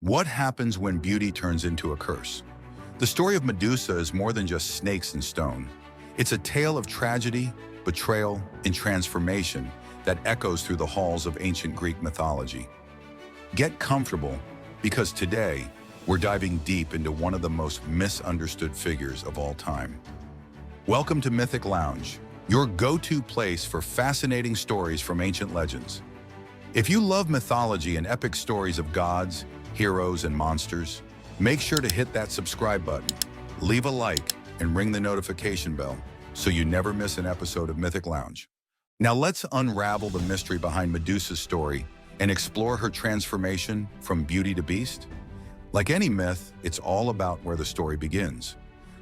What happens when beauty turns into a curse? The story of Medusa is more than just snakes and stone. It's a tale of tragedy, betrayal, and transformation that echoes through the halls of ancient Greek mythology. Get comfortable, because today, we're diving deep into one of the most misunderstood figures of all time. Welcome to Mythic Lounge, your go-to place for fascinating stories from ancient legends. If you love mythology and epic stories of gods, heroes, and monsters, make sure to hit that subscribe button, leave a like, and ring the notification bell so you never miss an episode of Mythic Lounge. Now let's unravel the mystery behind Medusa's story and explore her transformation from beauty to beast. Like any myth, it's all about where the story begins.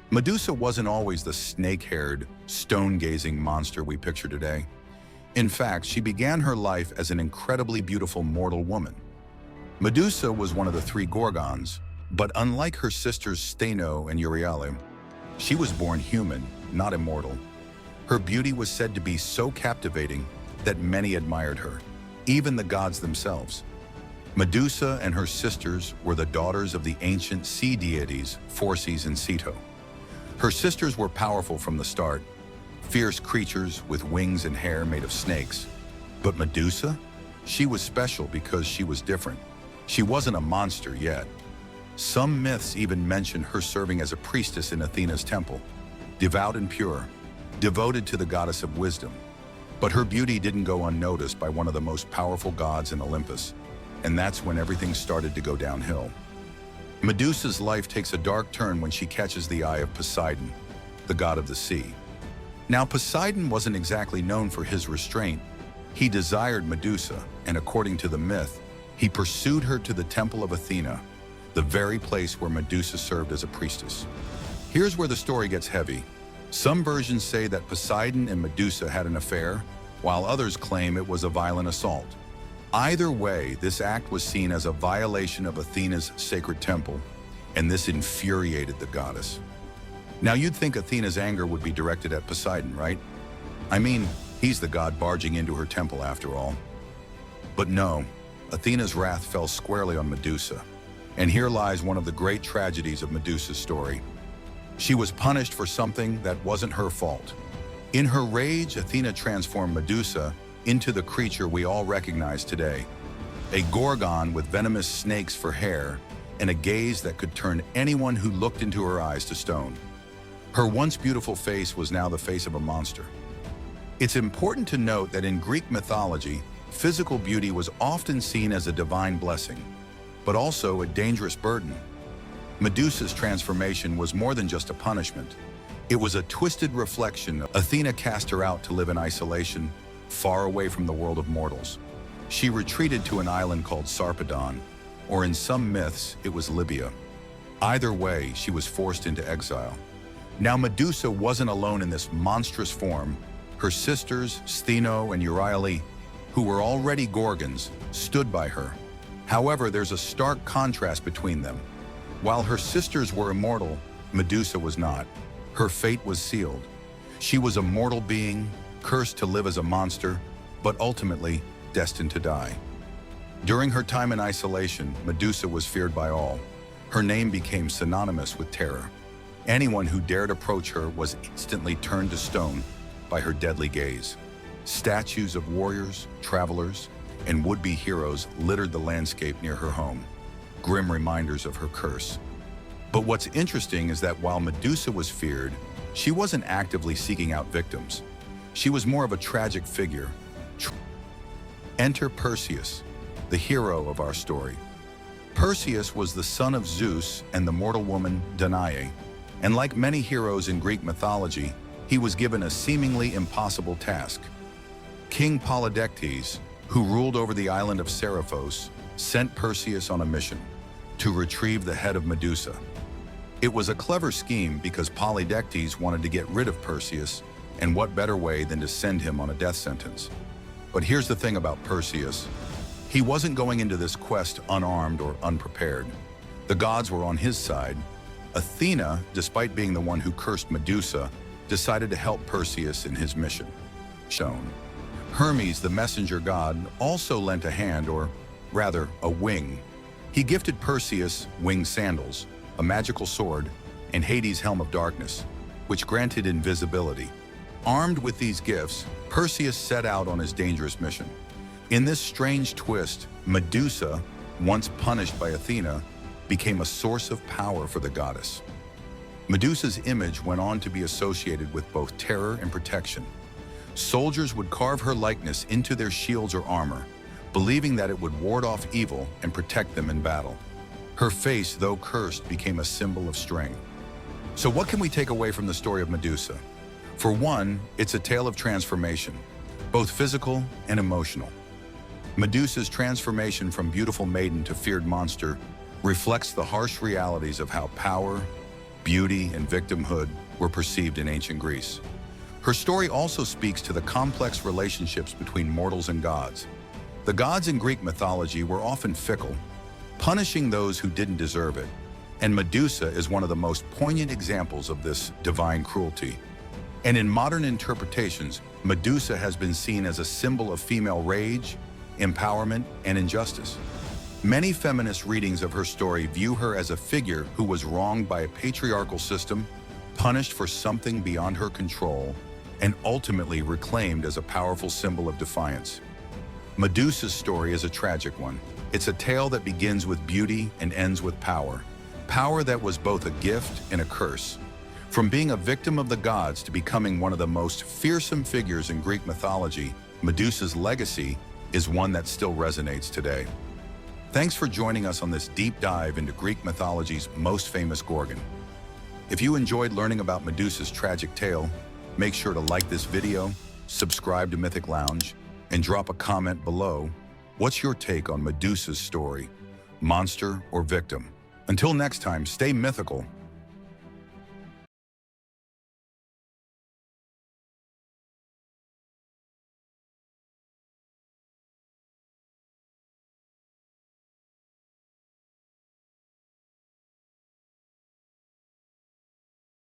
Medusa wasn't always the snake-haired, stone-gazing monster we picture today. In fact, she began her life as an incredibly beautiful mortal woman. Medusa was one of the three Gorgons, but unlike her sisters Stheno and Euryale, she was born human, not immortal. Her beauty was said to be so captivating that many admired her, even the gods themselves. Medusa and her sisters were the daughters of the ancient sea deities Phorcys and Ceto. Her sisters were powerful from the start, fierce creatures with wings and hair made of snakes. But Medusa? She was special because she was different. She wasn't a monster yet. Some myths even mention her serving as a priestess in Athena's temple, devout and pure, devoted to the goddess of wisdom. But her beauty didn't go unnoticed by one of the most powerful gods in Olympus, and that's when everything started to go downhill. Medusa's life takes a dark turn when she catches the eye of Poseidon, the god of the sea. Now, Poseidon wasn't exactly known for his restraint. He desired Medusa, and according to the myth, he pursued her to the temple of Athena, the very place where Medusa served as a priestess. Here's where the story gets heavy. Some versions say that Poseidon and Medusa had an affair, while others claim it was a violent assault. Either way, this act was seen as a violation of Athena's sacred temple, and this infuriated the goddess. Now, you'd think Athena's anger would be directed at Poseidon, right? I mean, he's the god barging into her temple after all. But no, Athena's wrath fell squarely on Medusa, and here lies one of the great tragedies of Medusa's story. She was punished for something that wasn't her fault. In her rage, Athena transformed Medusa into the creature we all recognize today, a Gorgon with venomous snakes for hair and a gaze that could turn anyone who looked into her eyes to stone. Her once beautiful face was now the face of a monster. It's important to note that in Greek mythology, physical beauty was often seen as a divine blessing, but also a dangerous burden. Medusa's transformation was more than just a punishment. It was a twisted reflection. Athena cast her out to live in isolation, far away from the world of mortals. She retreated to an island called Sarpedon, or in some myths, it was Libya. Either way, she was forced into exile. Now, Medusa wasn't alone in this monstrous form. Her sisters, Stheno and Euryale, who were already Gorgons, stood by her. However, there's a stark contrast between them. While her sisters were immortal, Medusa was not. Her fate was sealed. She was a mortal being, cursed to live as a monster, but ultimately destined to die. During her time in isolation, Medusa was feared by all. Her name became synonymous with terror. Anyone who dared approach her was instantly turned to stone by her deadly gaze. Statues of warriors, travelers, and would-be heroes littered the landscape near her home, grim reminders of her curse. But what's interesting is that while Medusa was feared, she wasn't actively seeking out victims. She was more of a tragic figure. Enter Perseus, the hero of our story. Perseus was the son of Zeus and the mortal woman Danae, and like many heroes in Greek mythology, he was given a seemingly impossible task. King Polydectes, who ruled over the island of Seriphos, sent Perseus on a mission to retrieve the head of Medusa. It was a clever scheme because Polydectes wanted to get rid of Perseus, and what better way than to send him on a death sentence? But here's the thing about Perseus. He wasn't going into this quest unarmed or unprepared. The gods were on his side. Athena, despite being the one who cursed Medusa, decided to help Perseus in his mission. Hermes, the messenger god, also lent a hand, or rather, a wing. He gifted Perseus winged sandals, a magical sword, and Hades' helm of darkness, which granted invisibility. Armed with these gifts, Perseus set out on his dangerous mission. In this strange twist, Medusa, once punished by Athena, became a source of power for the goddess. Medusa's image went on to be associated with both terror and protection. Soldiers would carve her likeness into their shields or armor, believing that it would ward off evil and protect them in battle. Her face, though cursed, became a symbol of strength. So what can we take away from the story of Medusa? For one, it's a tale of transformation, both physical and emotional. Medusa's transformation from beautiful maiden to feared monster reflects the harsh realities of how power, beauty, and victimhood were perceived in ancient Greece. Her story also speaks to the complex relationships between mortals and gods. The gods in Greek mythology were often fickle, punishing those who didn't deserve it, and Medusa is one of the most poignant examples of this divine cruelty. And in modern interpretations, Medusa has been seen as a symbol of female rage, empowerment, and injustice. Many feminist readings of her story view her as a figure who was wronged by a patriarchal system, punished for something beyond her control, and ultimately reclaimed as a powerful symbol of defiance. Medusa's story is a tragic one. It's a tale that begins with beauty and ends with power. Power that was both a gift and a curse. From being a victim of the gods to becoming one of the most fearsome figures in Greek mythology, Medusa's legacy is one that still resonates today. Thanks for joining us on this deep dive into Greek mythology's most famous Gorgon. If you enjoyed learning about Medusa's tragic tale, make sure to like this video, subscribe to Mythic Lounge, and drop a comment below. What's your take on Medusa's story, monster or victim? Until next time, stay mythical